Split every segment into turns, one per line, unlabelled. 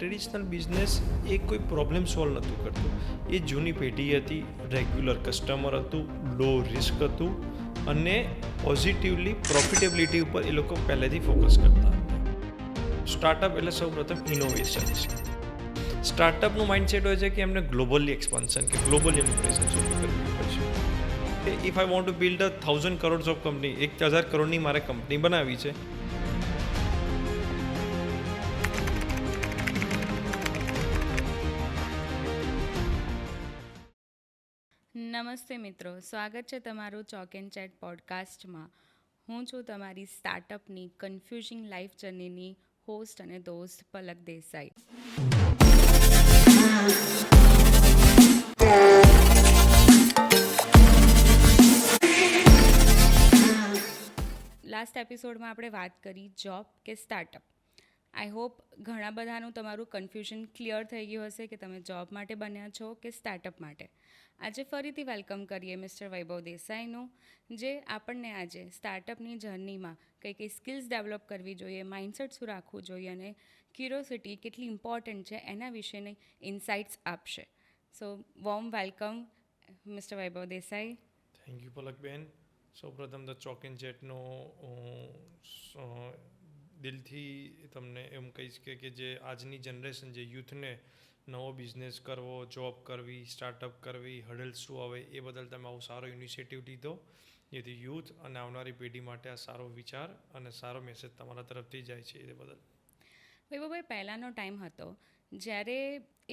Traditional business એ કોઈ problem solve નહોતું કરતું. એ જૂની પેઢી હતી, રેગ્યુલર કસ્ટમર હતું, લો રિસ્ક હતું અને પોઝિટિવલી પ્રોફિટેબિલિટી ઉપર એ લોકો પહેલેથી ફોકસ કરતા હતા. સ્ટાર્ટઅપ એટલે સૌપ્રથમ ઇનોવેશન છે. સ્ટાર્ટઅપનું માઇન્ડસેટ હોય છે કે એમને ગ્લોબલી એક્સપાન્શન કે ગ્લોબલી એમની પ્રેઝન્સ ઊભી કરવી પડશે. If I want to build 1000 crore of company, 1000 કરોડની મારે કંપની બનાવી છે.
નમસ્તે મિત્રો, સ્વાગત છે તમારું ચોક એન્ડ ચેટ પોડકાસ્ટમાં. હું છું તમારી સ્ટાર્ટઅપની કન્ફ્યુઝિંગ લાઈફ જર્નીની હોસ્ટ અને દોસ્ત પલક દેસાઈ. લાસ્ટ એપિસોડમાં આપણે વાત કરી જોબ કે સ્ટાર્ટઅપ. આઈ હોપ ઘણા બધાનું તમારું કન્ફ્યુઝન ક્લિયર થઈ ગયું હશે કે તમે જોબ માટે બન્યા છો કે સ્ટાર્ટઅપ માટે. આજે ફરીથી વેલકમ કરીએ મિસ્ટર વૈભવ દેસાઈનું, જે આપણને આજે સ્ટાર્ટઅપની જર્નીમાં કઈ કઈ સ્કિલ્સ ડેવલપ કરવી જોઈએ, માઇન્ડસેટ શું રાખવું જોઈએ અને ક્યુરિયોસિટી કેટલી ઇમ્પોર્ટન્ટ છે એના વિશેની ઇન્સાઇટ્સ આપશે. So warm welcome mister Vaibhav Desai.
Thank you Palakben. સૌપ્રથમ તો ચોક એન્ડ ચેટનો દિલથી તમને એમ કહીશ કે જે આજની જનરેશન, જે યુથને નવો બિઝનેસ કરવો, જોબ કરવી, સ્ટાર્ટઅપ કરવી, હડલ્સ શું આવે એ બદલ તમે આવો સારો ઇનિશિયેટિવ લીધો, જેથી યુથ અને આવનારી પેઢી માટે આ સારો વિચાર અને સારો મેસેજ તમારા તરફથી જાય છે એ બદલ.
વૈભવભાઈ, પહેલાંનો ટાઈમ હતો જ્યારે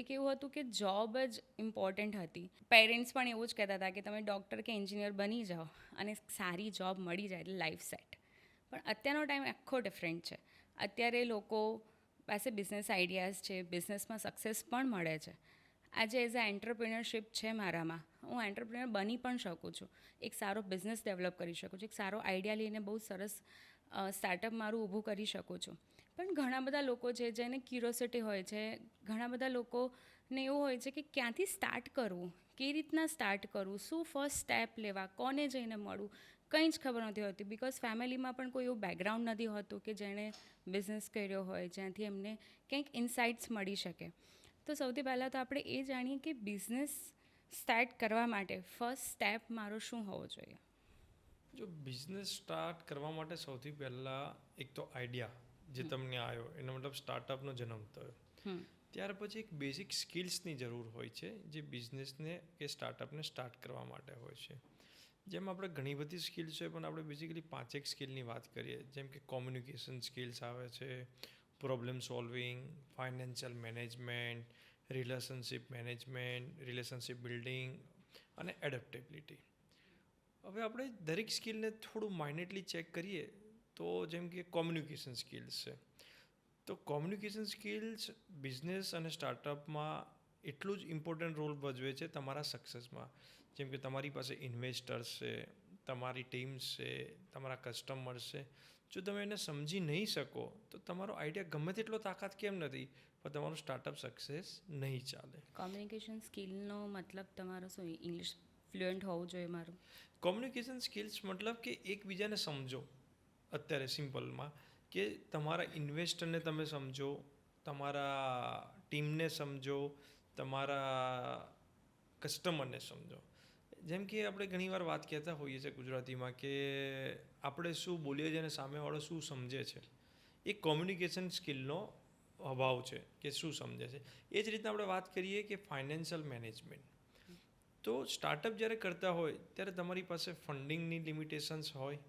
એક એવું હતું કે જોબ જ ઇમ્પોર્ટન્ટ હતી. પેરેન્ટ્સ પણ એવું જ કહેતા હતા કે તમે ડૉક્ટર કે એન્જિનિયર બની જાઓ અને સારી જોબ મળી જાય એટલે લાઈફ સેટ. પણ અત્યારનો ટાઈમ આખો ડિફરન્ટ છે. અત્યારે લોકો પાસે બિઝનેસ આઈડિયાઝ છે, બિઝનેસમાં સક્સેસ પણ મળે છે. આજે એઝ અ એન્ટરપ્રિનરશિપ છે મારામાં, હું એન્ટરપ્રિનર બની પણ શકું છું, એક સારો બિઝનેસ ડેવલપ કરી શકું છું, એક સારો આઈડિયા લઈને બહુ સરસ સ્ટાર્ટઅપ મારું ઊભું કરી શકું છું. પણ ઘણા બધા લોકો છે જેને ક્યુરિયોસિટી હોય છે, ઘણા બધા લોકોને એવું હોય છે કે ક્યાંથી સ્ટાર્ટ કરવું, કેવી રીતના સ્ટાર્ટ કરવું, શું ફર્સ્ટ સ્ટેપ લેવા, કોને જઈને મળવું, કંઈ જ ખબર નથી હોતી. બિકોઝ ફેમિલીમાં પણ કોઈ એવું બેકગ્રાઉન્ડ નથી હોતું કે જેણે બિઝનેસ કર્યો હોય, જ્યાંથી એમને કંઈક ઇન્સાઇટ્સ મળી શકે. તો સૌથી પહેલાં તો આપણે એ જાણીએ કે બિઝનેસ સ્ટાર્ટ કરવા માટે ફર્સ્ટ સ્ટેપ મારો શું હોવો જોઈએ.
જો બિઝનેસ સ્ટાર્ટ કરવા માટે સૌથી પહેલાં એક તો આઈડિયા જે તમને આવ્યો, એનો મતલબ સ્ટાર્ટઅપનો જન્મ થયો. ત્યાર પછી એક બેઝિક સ્કિલ્સની જરૂર હોય છે જે બિઝનેસને કે સ્ટાર્ટઅપને સ્ટાર્ટ કરવા માટે હોય છે. જેમ આપણે ઘણી બધી સ્કિલ્સ હોય, પણ આપણે બેઝિકલી 5 સ્કિલની વાત કરીએ. જેમ કે કોમ્યુનિકેશન સ્કિલ્સ આવે છે, problem solving, financial management, relationship management, relationship building અને એડેપ્ટેબિલિટી. હવે આપણે દરેક સ્કિલને થોડું માઇન્યુટલી ચેક કરીએ તો જેમ કે કોમ્યુનિકેશન સ્કિલ્સ છે, તો કોમ્યુનિકેશન સ્કિલ્સ બિઝનેસ અને સ્ટાર્ટઅપમાં એટલું જ ઇમ્પોર્ટન્ટ રોલ ભજવે છે તમારા સક્સેસમાં. જેમ કે તમારી પાસે ઇન્વેસ્ટર્સ છે, તમારી ટીમ્સ છે, તમારા કસ્ટમર્સ છે. જો તમે એને સમજી નહીં શકો તો તમારો આઈડિયા ગમે તેટલો તાકાત કેમ નથી, પણ તમારું સ્ટાર્ટઅપ સક્સેસ નહીં ચાલે.
કોમ્યુનિકેશન સ્કિલનો મતલબ તમારો શું, ઇંગ્લિશ ફ્લુઅન્ટ હોવું જોઈએ મારું?
કોમ્યુનિકેશન સ્કિલ્સ મતલબ કે એકબીજાને સમજો. અત્યારે સિમ્પલમાં કે તમારા ઇન્વેસ્ટરને તમે સમજો, તમારા ટીમને સમજો, તમારા કસ્ટમરને સમજો. જેમ કે આપણે ઘણીવાર વાત કહેતા હોઈએ છીએ ગુજરાતીમાં કે આપણે શું બોલીએ છીએ અને સામેવાળો શું સમજે છે, એ કોમ્યુનિકેશન સ્કિલનો અભાવ છે કે શું સમજે છે. એ જ રીતના આપણે વાત કરીએ કે ફાઇનાન્શિયલ મેનેજમેન્ટ. તો સ્ટાર્ટઅપ જ્યારે કરતા હોય ત્યારે તમારી પાસે ફંડિંગની લિમિટેશન્સ હોય,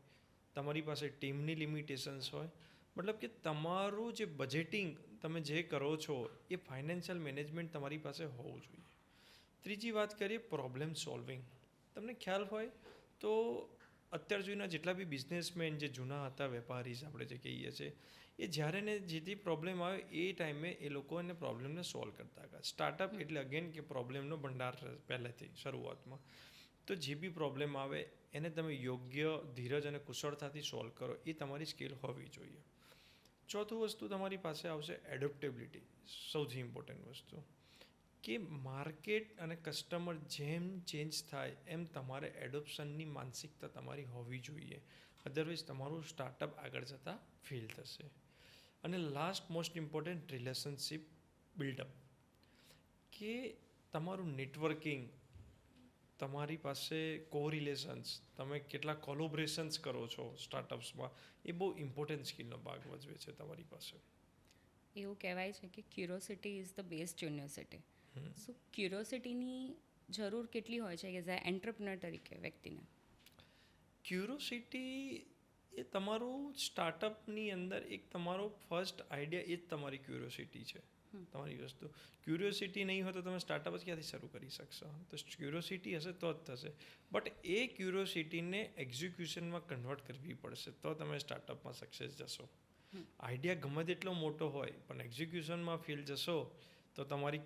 તમારી પાસે ટીમની લિમિટેશન્સ હોય. મતલબ કે તમારું જે બજેટિંગ તમે જે કરો છો એ ફાઇનાન્શિયલ મેનેજમેન્ટ તમારી પાસે હોવું જોઈએ. ત્રીજી વાત કરીએ પ્રોબ્લેમ સોલ્વિંગ. તમને ખ્યાલ હોય તો અત્યાર સુધીના જેટલા બી બિઝનેસમેન જે જૂના હતા, વેપારીઝ આપણે જે કહીએ છીએ, એ જ્યારે ને જેથી પ્રોબ્લેમ આવે એ ટાઈમે એ લોકો એને પ્રોબ્લેમને સોલ્વ કરતા હતા. સ્ટાર્ટઅપ એટલે અગેન કે પ્રોબ્લેમનો ભંડાર પહેલેથી શરૂઆતમાં. તો જે બી પ્રોબ્લેમ આવે એને તમે યોગ્ય ધીરજ અને કુશળતાથી સોલ્વ કરો, એ તમારી સ્કિલ હોવી જોઈએ. ચોથું વસ્તુ તમારી પાસે આવશે એડેપ્ટેબિલિટી. સૌથી ઇમ્પોર્ટન્ટ વસ્તુ કે માર્કેટ અને કસ્ટમર જેમ ચેન્જ થાય એમ તમારે એડોપ્શનની માનસિકતા તમારી હોવી જોઈએ. અધરવાઇઝ તમારું સ્ટાર્ટઅપ આગળ જતાં ફેલ થશે. અને last most important relationship buildup, કે તમારું નેટવર્કિંગ, તમારી પાસે કોરિલેશન્સ, તમે કેટલા કોલોબરેશન્સ કરો છો સ્ટાર્ટઅપ્સમાં, એ બહુ ઇમ્પોર્ટન્ટ સ્કિલનો ભાગ ભજવે છે તમારી પાસે.
એવું કહેવાય છે કે curiosity is the best university. So ક્યુરોસિટીની જરૂર કેટલી હોય છે એઝ અ એન્ટરપ્રિનર તરીકે વ્યક્તિને?
ક્યુરોસિટી એ તમારું સ્ટાર્ટઅપની અંદર એક તમારો ફર્સ્ટ આઈડિયા, એ જ તમારી ક્યુરોસિટી છે. તમારી વસ્તુ ક્યુરિયોસિટી નહીં હોય તો તમે સ્ટાર્ટઅપ જ ક્યાંથી શરૂ કરી શકશો? તો ક્યુરિયોસિટી હશે તો જ થશે. બટ એ ક્યુરિયોસિટીને એક્ઝિક્યુશનમાં કન્વર્ટ કરવી પડશે, તો તમે સ્ટાર્ટઅપમાં સક્સેસ જશો. આઈડિયા ગમે તેટલો મોટો હોય પણ એક્ઝિક્યુશનમાં ફેલ જશો તો તમારી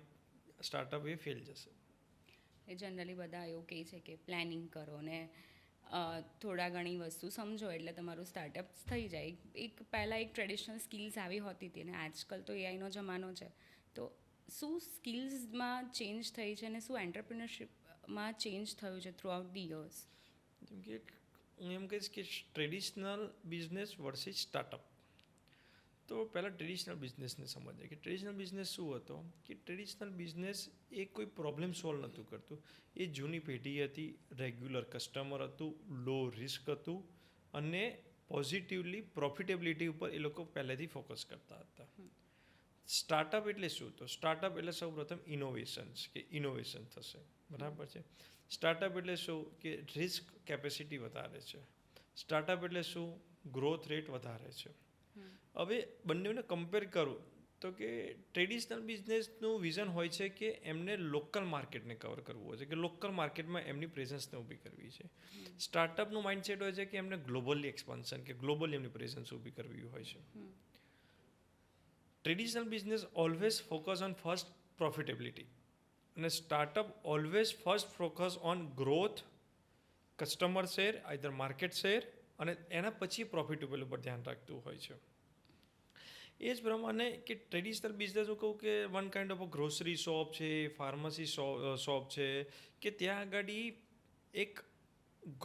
સ્ટાર્ટઅપ એ ફેલ જશે.
એ જનરલી બધા એવું કહે છે કે પ્લાનિંગ કરો ને થોડા ઘણી વસ્તુ સમજો એટલે તમારું સ્ટાર્ટઅપ થઈ જાય. એક પહેલાં એક ટ્રેડિશનલ સ્કિલ્સ આવી હોતી હતી ને આજકાલ તો એઆઈનો જમાનો છે. તો શું સ્કિલ્સમાં ચેન્જ થઈ છે અને શું એન્ટરપ્રિનરશિપમાં ચેન્જ થયું છે થ્રુ આઉટ ધી યર્સ?
જેમ કે હું એમ કહીશ કે ટ્રેડિશનલ બિઝનેસ વર્સિસ સ્ટાર્ટઅપ. તો પહેલાં ટ્રેડિશનલ બિઝનેસને સમજીએ કે ટ્રેડિશનલ બિઝનેસ શું હતો. કે ટ્રેડિશનલ બિઝનેસ એ કોઈ પ્રોબ્લેમ સોલ્વ નહોતું કરતું. એ જૂની પેઢી હતી, રેગ્યુલર કસ્ટમર હતું, લો રિસ્ક હતું અને પોઝિટિવલી પ્રોફિટેબિલિટી ઉપર એ લોકો પહેલેથી ફોકસ કરતા હતા. સ્ટાર્ટઅપ એટલે શું? તો સ્ટાર્ટઅપ એટલે સૌપ્રથમ ઇનોવેશન્સ, કે ઇનોવેશન થશે, બરાબર છે. સ્ટાર્ટઅપ એટલે શું? કે રિસ્ક કેપેસિટી વધારે છે. સ્ટાર્ટઅપ એટલે શું? ગ્રોથ રેટ વધારે છે. હવે બંનેને કમ્પેર કરું તો કે ટ્રેડિશનલ બિઝનેસનું વિઝન હોય છે કે એમને લોકલ માર્કેટને કવર કરવું હોય છે, કે લોકલ માર્કેટમાં એમની પ્રેઝન્સને ઊભી કરવી છે. સ્ટાર્ટઅપનું માઇન્ડસેટ હોય છે કે એમને ગ્લોબલી એક્સપાન્શન, કે ગ્લોબલી એમની પ્રેઝન્સ ઊભી કરવી હોય છે. Traditional business always focus on first profitability અને startup always first focus on growth, customer share, either market share અને એના પછી પ્રોફિટેબલ ઉપર ધ્યાન રાખતું હોય છે. એ જ પ્રમાણે કે ટ્રેડિશનલ બિઝનેસ હું કહું કે one kind of a grocery shop છે, ફાર્મસી શોપ છે, કે ત્યાં આગળ એક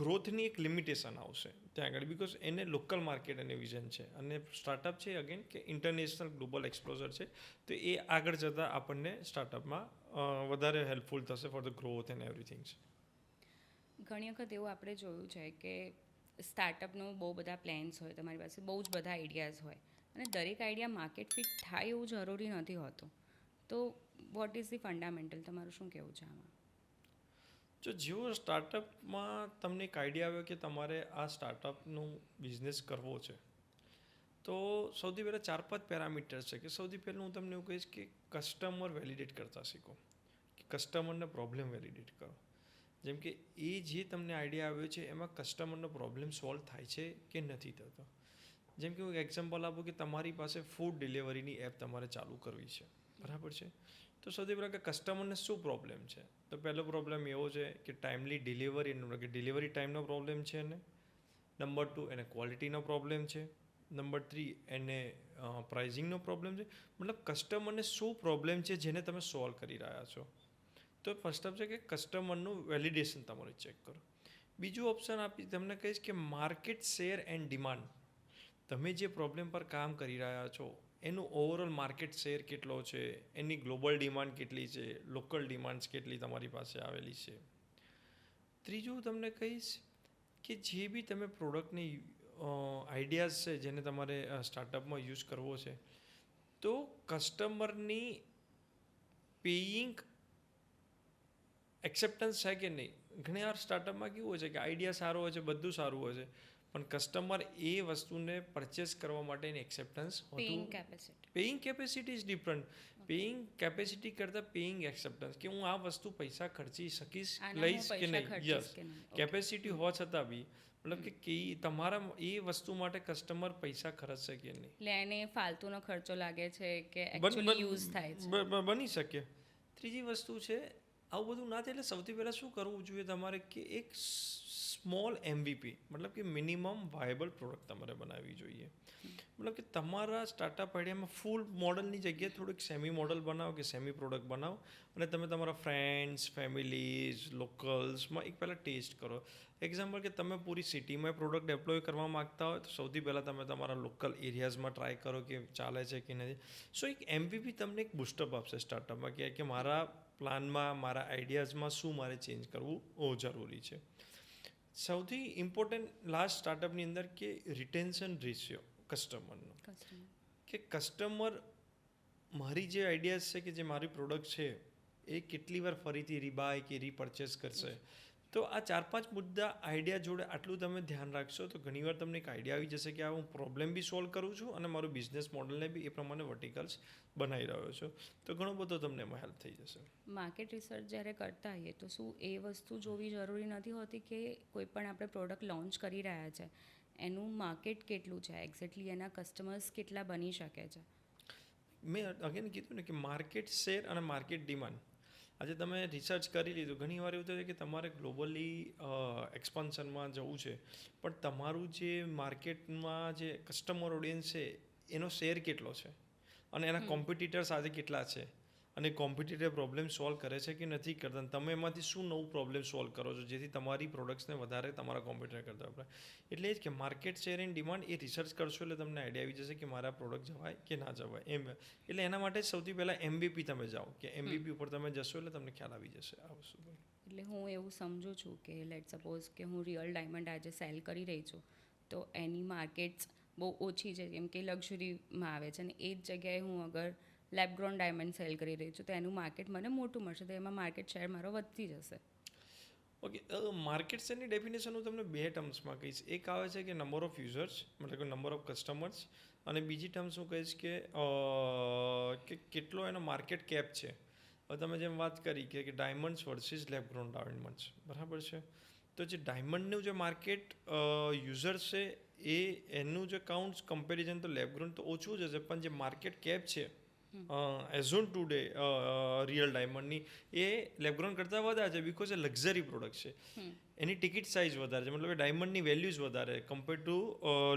ગ્રોથની એક લિમિટેશન આવશે ત્યાં આગળ, બિકોઝ એને લોકલ માર્કેટ અને વિઝન છે. અને સ્ટાર્ટઅપ છે અગેન કે ઇન્ટરનેશનલ ગ્લોબલ એક્સપ્લોઝર છે, તો એ આગળ જતાં આપણને સ્ટાર્ટઅપમાં વધારે હેલ્પફુલ થશે for the growth and everything.
ઘણી વખત એવું આપણે જોયું છે કે સ્ટાર્ટઅપનું બહુ બધા પ્લાન્સ હોય, તમારી પાસે બહુ જ બધા આઈડિયાઝ હોય અને દરેક આઈડિયા માર્કેટ ફિટ થાય એવું જરૂરી નથી હોતું. તો વોટ ઇઝ ધી ફંડામેન્ટલ? તમારું શું કહેવું છે આમાં?
જો જેવો સ્ટાર્ટઅપમાં તમને એક આઈડિયા આવ્યો કે તમારે આ સ્ટાર્ટઅપનું બિઝનેસ કરવો છે, તો સૌથી પહેલાં 4-5 પેરામીટર્સ છે. કે સૌથી પહેલું હું તમને એવું કહીશ કે કસ્ટમર વેલિડેટ કરતા શીખો, કે કસ્ટમરનો પ્રોબ્લેમ વેલિડેટ કરો. જેમ કે એ જે તમને આઈડિયા આવ્યો છે એમાં કસ્ટમરનો પ્રોબ્લેમ સોલ્વ થાય છે કે નથી થતો. જેમ કે હું એક્ઝામ્પલ આપું કે તમારી પાસે ફૂડ ડિલિવરીની એપ તમારે ચાલુ કરવી છે, બરાબર છે. તો સૌથી પહેલાં કે કસ્ટમરને શું પ્રોબ્લેમ છે? તો પહેલો પ્રોબ્લેમ એવો છે કે ટાઈમલી ડિલિવરી, કે ડિલિવરી ટાઈમનો પ્રોબ્લેમ છે એને. નંબર 2 એને ક્વોલિટીનો પ્રોબ્લેમ છે. નંબર 3 એને પ્રાઇઝિંગનો પ્રોબ્લેમ છે. મતલબ કસ્ટમરને શું પ્રોબ્લેમ છે જેને તમે સોલ્વ કરી રહ્યા છો. તો ફર્સ્ટ સ્ટેપ છે કે કસ્ટમરનું વેલિડેશન તમારે ચેક કરો. બીજું ઓપ્શન આપી તમને કહીશ કે માર્કેટ શેર એન્ડ ડિમાન્ડ. તમે જે પ્રોબ્લેમ પર કામ કરી રહ્યા છો એનું ઓવરઓલ માર્કેટ શેર કેટલો છે, એની ગ્લોબલ ડિમાન્ડ કેટલી છે, લોકલ ડિમાન્ડ્સ કેટલી તમારી પાસે આવેલી છે. ત્રીજું તમને કહીશ કે જે બી તમે પ્રોડક્ટની આઈડિયાઝ છે જેને તમારે સ્ટાર્ટઅપમાં યુઝ કરવો છે, તો કસ્ટમરની પેઇંગ એક્સેપ્ટન્સ છે કે નહીં. ઘણી વાર સ્ટાર્ટઅપમાં કેવું હોય છે કે આઈડિયા સારો હોય છે, બધું સારું હોય છે, પણ કસ્ટમર એ વસ્તુને પરચેસ કરવા માટેની acceptance
paying capacity.
Paying capacity is different. Paying capacity કરતાં પેઇંગ એક્સેપ્ટન્સ, કે હું આ વસ્તુ પૈસા ખર્ચી શકીશ, લઈશ કે નહીં. યસ, કેપેસિટી હોવા છતાં બી મતલબ કે તમારા એ વસ્તુ માટે કસ્ટમર પૈસા ખર્ચશે કે નહીં.
એટલે એને ફાલતુનો ખર્ચો લાગે છે કે એકચ્યુઅલી યુઝ થાય છે.
બની શકે. ત્રીજી વસ્તુ છે આવું બધું ના થાય એટલે સૌથી પહેલાં શું કરવું જોઈએ તમારે કે એક સ્મોલ MVP મતલબ કે મિનિમમ વાયબલ પ્રોડક્ટ તમારે બનાવવી જોઈએ. મતલબ કે તમારા સ્ટાર્ટઅપ આઈડિયામાં ફૂલ મોડલની જગ્યાએ થોડુંક સેમી મોડલ બનાવો કે સેમી પ્રોડક્ટ બનાવો અને તમે તમારા ફ્રેન્ડ્સ ફેમિલીઝ લોકલ્સમાં એક પહેલાં ટેસ્ટ કરો. એક્ઝામ્પલ કે તમે પૂરી સિટીમાં પ્રોડક્ટ ડેપ્લોય કરવા માગતા હોય તો સૌથી પહેલાં તમે તમારા લોકલ એરિયાઝમાં ટ્રાય કરો કે ચાલે છે કે નથી. સો એક MVP તમને એક બુસ્ટઅપ આપશે સ્ટાર્ટઅપમાં કે મારા પ્લાનમાં મારા આઈડિયાઝમાં શું મારે ચેન્જ કરવું જરૂરી છે. સૌથી ઇમ્પોર્ટન્ટ લાસ્ટ સ્ટાર્ટઅપની અંદર કે રિટેન્શન રેશિયો કસ્ટમરનો, કે કસ્ટમર મારી જે આઈડિયાઝ છે કે જે મારી પ્રોડક્ટ છે એ કેટલી વાર ફરીથી રીબાય કે રીપર્ચેસ કરશે. તો આ 4-5 મુદ્દા આઈડિયા જોડે આટલું તમે ધ્યાન રાખશો તો ઘણીવાર તમને એક આઈડિયા આવી જશે કે આ હું પ્રોબ્લેમ બી સોલ્વ કરું છું અને મારું બિઝનેસ મોડલને બી એ પ્રમાણે વર્ટિકલ્સ બનાવી રહ્યો છું. તો ઘણો બધો તમને એમાં હેલ્પ થઈ જશે.
માર્કેટ રિસર્ચ જ્યારે કરતા હોઈએ તો શું એ વસ્તુ જોવી જરૂરી નથી હોતી કે કોઈ પણ આપણે પ્રોડક્ટ લોન્ચ કરી રહ્યા છે એનું માર્કેટ કેટલું છે, એક્ઝેક્ટલી એના કસ્ટમર્સ કેટલા બની શકે છે?
મેં અગેન કીધું ને કે માર્કેટ શેર અને માર્કેટ ડિમાન્ડ. આજે તમે રિસર્ચ કરી લીધું, ઘણી વાર એવું થાય કે તમારે ગ્લોબલી એક્સપાન્શનમાં જવું છે પણ તમારું જે માર્કેટમાં જે કસ્ટમર ઓડિયન્સ છે એનો શેર કેટલો છે અને એના કોમ્પિટિટર સાથે કેટલા છે અને કોમ્પિટિટર પ્રોબ્લેમ સોલ્વ કરે છે કે નથી કરતા, તમે એમાંથી શું નવું પ્રોબ્લેમ સોલ્વ કરો છો જેથી તમારી પ્રોડક્ટ્સને વધારે તમારા કોમ્પિટિટર કરતા વપરાય. એટલે એ જ કે market share and demand A research કરશો એટલે તમને આઈડિયા આવી જશે કે મારા પ્રોડક્ટ જવાય કે ના જવાય એમ. એટલે એના માટે સૌથી પહેલાં MVP તમે જાઓ કે MVP ઉપર તમે જશો એટલે તમને ખ્યાલ આવી જશે આ વસ્તુ.
એટલે હું એવું સમજું છું કે લેટ સપોઝ કે હું રિયલ ડાયમંડ આજે સેલ કરી રહી છું તો એની માર્કેટ્સ બહુ ઓછી છે, જેમ કે લક્ઝરીમાં આવે છે, અને એ જ જગ્યાએ હું અગર લેબગ્રોન ડાયમંડ સેલ કરી રહી છું તો એનું માર્કેટ મને મોટું મળશે, તો એમાં માર્કેટ શેર મારો વધતી જશે.
ઓકે, માર્કેટ શેરની ડેફિનેશન હું તમને 2 ટર્મ્સમાં કહીશ. એક આવે છે કે નંબર ઓફ યુઝર્સ મતલબ કે નંબર ઓફ કસ્ટમર્સ, અને બીજી ટર્મ્સ હું કહીશ કે કેટલો એનો માર્કેટ કેપ છે. હવે તમે જેમ વાત કરી કે ડાયમંડ્સ વર્સિસ લેબગ્રોન ડાયમંડ્સ, બરાબર છે. તો જે ડાયમંડનું જે માર્કેટ યુઝર્સ છે એનું જે કાઉન્ટ કમ્પેરિઝન તો લેબગ્રોન તો ઓછું જ હશે, પણ જે માર્કેટ કેપ છે એઝ ઓન ટુડે રિયલ ડાયમંડની એ લેબગ્રોન કરતાં વધારે છે બિકોઝ એ લક્ઝરી પ્રોડક્ટ છે. એની ટિકિટ સાઇઝ વધારે છે, મતલબ એ ડાયમંડની વેલ્યુઝ વધારે કમ્પેર ટુ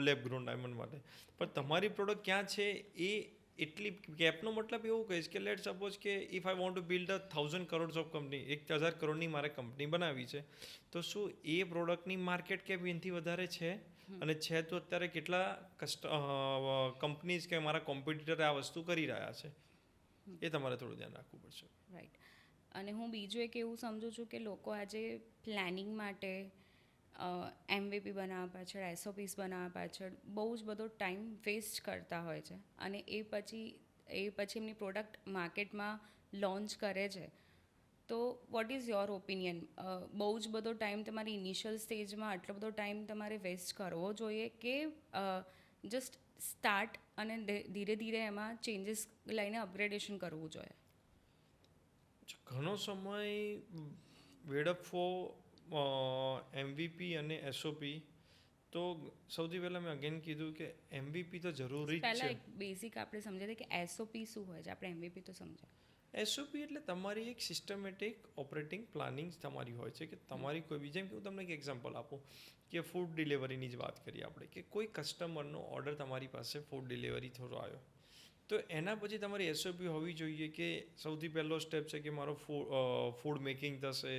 લેબગ્રોન ડાયમંડ માટે. પણ તમારી પ્રોડક્ટ ક્યાં છે એ એટલી કેપનો મતલબ એવું કહીશ કે લેટ સપોઝ કે if I want to build 1000 crores of company, 1000 કરોડની મારે કંપની બનાવવી છે, તો શું એ પ્રોડક્ટની માર્કેટ કેપ એનાથી વધારે છે? અને છે તો અત્યારે કેટલા કંપનીઝ કે મારા કોમ્પિટિટર આ વસ્તુ કરી રહ્યા છે, એ તમારે થોડું ધ્યાન રાખવું પડશે.
રાઈટ. અને હું બીજું એક એવું સમજું છું કે લોકો આજે પ્લાનિંગ માટે MVP બનાવવા પાછળ, SOPs બનાવવા પાછળ બહુ જ બધો ટાઈમ વેસ્ટ કરતા હોય છે અને એ પછી એમની પ્રોડક્ટ માર્કેટમાં લોન્ચ કરે છે. તો વોટ ઇઝ યોર ઓપિનિયન? બહુ જ બધો ટાઈમ તમારી ઇનિશિયલ સ્ટેજમાં આટલો બધો ટાઈમ તમારે વેસ્ટ કરવો જોઈએ કે જસ્ટ સ્ટાર્ટ અને ધીરે ધીરે એમાં ચેન્જીસ લઈને અપગ્રેડેશન કરવું જોઈએ?
ઘણો સમય વેડફવો MVP અને SOP, તો સૌથી પહેલાં મેં અગેન કીધું કે MVP તો જરૂરી જ છે.
પહેલાં એક બેઝિક આપણે સમજીએ કે SOP શું હોય છે, આપણે MVP તો સમજાય.
SOP એટલે તમારી એક સિસ્ટમેટિક ઓપરેટિંગ પ્લાનિંગ તમારી હોય છે કે તમારી કોઈ બી, જેમ કે હું તમને એક એક્ઝામ્પલ આપું કે ફૂડ ડિલિવરીની જ વાત કરીએ આપણે, કે કોઈ કસ્ટમરનો ઓર્ડર તમારી પાસે ફૂડ ડિલિવરી થતો આવ્યો, તો એના પછી તમારી SOP હોવી જોઈએ કે સૌથી પહેલો સ્ટેપ છે કે મારો ફૂડ મેકિંગ થશે,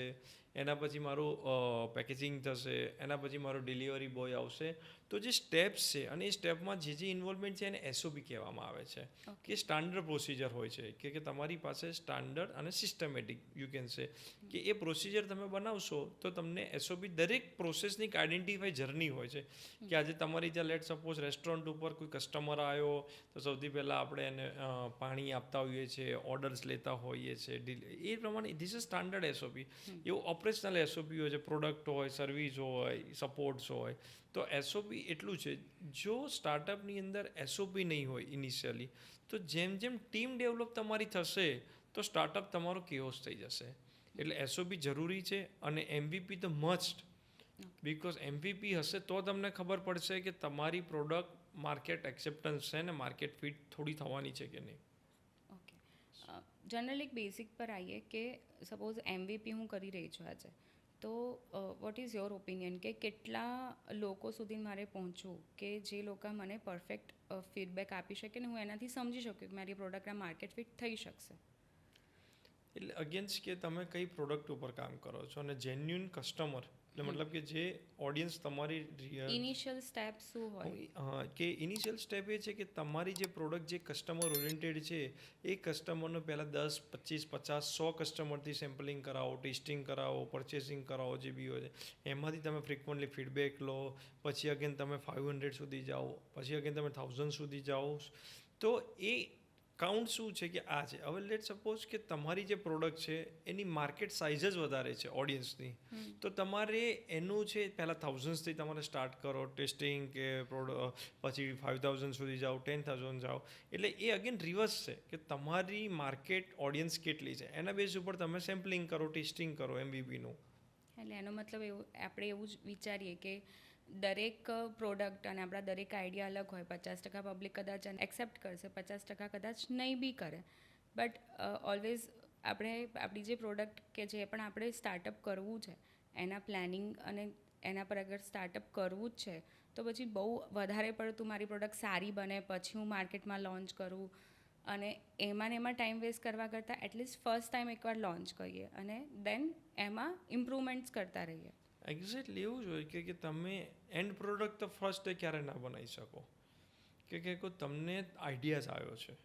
એના પછી મારું પેકેજિંગ થશે, એના પછી મારો ડિલિવરી બોય આવશે. તો જે સ્ટેપ્સ છે અને એ સ્ટેપમાં જે ઇન્વોલ્વમેન્ટ છે એને SOP કહેવામાં આવે છે. કે સ્ટાન્ડર્ડ પ્રોસિજર હોય છે કે તમારી પાસે સ્ટાન્ડર્ડ અને સિસ્ટમેટિક યુ કેન સે કે એ પ્રોસિજર તમે બનાવશો તો તમને SOP દરેક પ્રોસેસની એક આઈડેન્ટિફાઈ જર્ની હોય છે. કે આજે તમારી ત્યાં લેટ સપોઝ રેસ્ટોરન્ટ ઉપર કોઈ કસ્ટમર આવ્યો તો સૌથી પહેલાં આપણે એને પાણી આપતા હોઈએ છીએ, ઓર્ડર્સ લેતા હોઈએ છીએ, એ પ્રમાણે ધીસ ઇઝ સ્ટાન્ડર્ડ SOP. એવું ઓપરેશનલ SOP હોય છે, પ્રોડક્ટ હોય, સર્વિસ હોય, સપોર્ટ્સ હોય. તો SOP એટલું છે. જો સ્ટાર્ટઅપની અંદર SOP નહીં હોય ઇનિશિયલી, તો જેમ જેમ ટીમ ડેવલપ તમારી થશે તો સ્ટાર્ટઅપ તમારો કેઓસ થઈ જશે. એટલે SOP જરૂરી છે અને MVP તો મસ્ટ, બિકોઝ MVP હશે તો તમને ખબર પડશે કે તમારી પ્રોડક્ટ માર્કેટ એક્સેપ્ટન્સ છે ને માર્કેટ ફિટ થોડી થવાની છે કે નહીં.
ઓકે. જનરલ એક બેઝિક પર આવીએ કે સપોઝ MVP હું કરી રહી છું આજે, તો વોટ ઇઝ યોર ઓપિનિયન કે કેટલા લોકો સુધી મારે પહોંચવું કે જે લોકો મને પરફેક્ટ ફીડબેક આપી શકે ને હું એનાથી સમજી શકું કે મારી પ્રોડક્ટ આ માર્કેટ ફિટ થઈ શકશે.
એટલે અગેન્સ્ટ કે તમે કઈ પ્રોડક્ટ ઉપર કામ કરો છો અને જેન્યુન કસ્ટમર એટલે મતલબ કે જે ઓડિયન્સ તમારી
ઇનિશિયલ સ્ટેપ શું હોય
કે ઇનિશિયલ સ્ટેપ એ છે કે તમારી જે પ્રોડક્ટ જે કસ્ટમર ઓરિએન્ટેડ છે એ કસ્ટમરનો પહેલાં 10, 25, 50, 100 કસ્ટમરથી સેમ્પલિંગ કરાવો, ટેસ્ટિંગ કરાવો, પરચેસિંગ કરાવો, જે બી હોય એમાંથી તમે ફ્રિકવન્ટલી ફીડબેક લો, પછી અગેન તમે 500 સુધી જાઓ, પછી અગેન તમે 1000 સુધી જાઓ. તો એ કાઉન્ટ શું છે કે આ છે. હવે લેટ સપોઝ કે તમારી જે પ્રોડક્ટ છે એની માર્કેટ સાઇઝ જ વધારે છે ઓડિયન્સની, તો તમારે એનું છે પહેલાં 1000થી તમારે સ્ટાર્ટ કરો ટેસ્ટિંગ કે પછી 5000 સુધી જાઓ, 10,000 જાઓ. એટલે એ અગેન રિવર્સ છે કે તમારી માર્કેટ ઓડિયન્સ કેટલી છે એના બેઝ ઉપર તમે સેમ્પલિંગ કરો, ટેસ્ટિંગ કરો MVPનું.
એટલે એનો મતલબ એવું આપણે એવું જ વિચારીએ કે દરેક પ્રોડક્ટ અને આપણા દરેક આઈડિયા અલગ હોય. 50% પબ્લિક કદાચ એક્સેપ્ટ કરશે, 50% કદાચ નહીં બી કરે, બટ ઓલવેઝ આપણે આપણી જે પ્રોડક્ટ કે જે પણ આપણે સ્ટાર્ટઅપ કરવું છે એના પ્લાનિંગ અને એના પર અગર સ્ટાર્ટઅપ કરવું જ છે તો પછી બહુ વધારે પડતું મારી પ્રોડક્ટ સારી બને પછી હું માર્કેટમાં લોન્ચ કરું અને એમાં ને એમાં ટાઈમ વેસ્ટ કરવા કરતાં એટલીસ્ટ ફર્સ્ટ ટાઈમ એકવાર લોન્ચ કરીએ અને દેન એમાં ઇમ્પ્રુવમેન્ટ્સ કરતા રહીએ.
એક્ઝેક્ટલી એવું જ હોય કે તમે એન્ડ પ્રોડક્ટ તો ફર્સ્ટ ડે ક્યારે ના બનાવી શકો કે કોઈ તમને આઈડિયાઝ આવ્યો છે.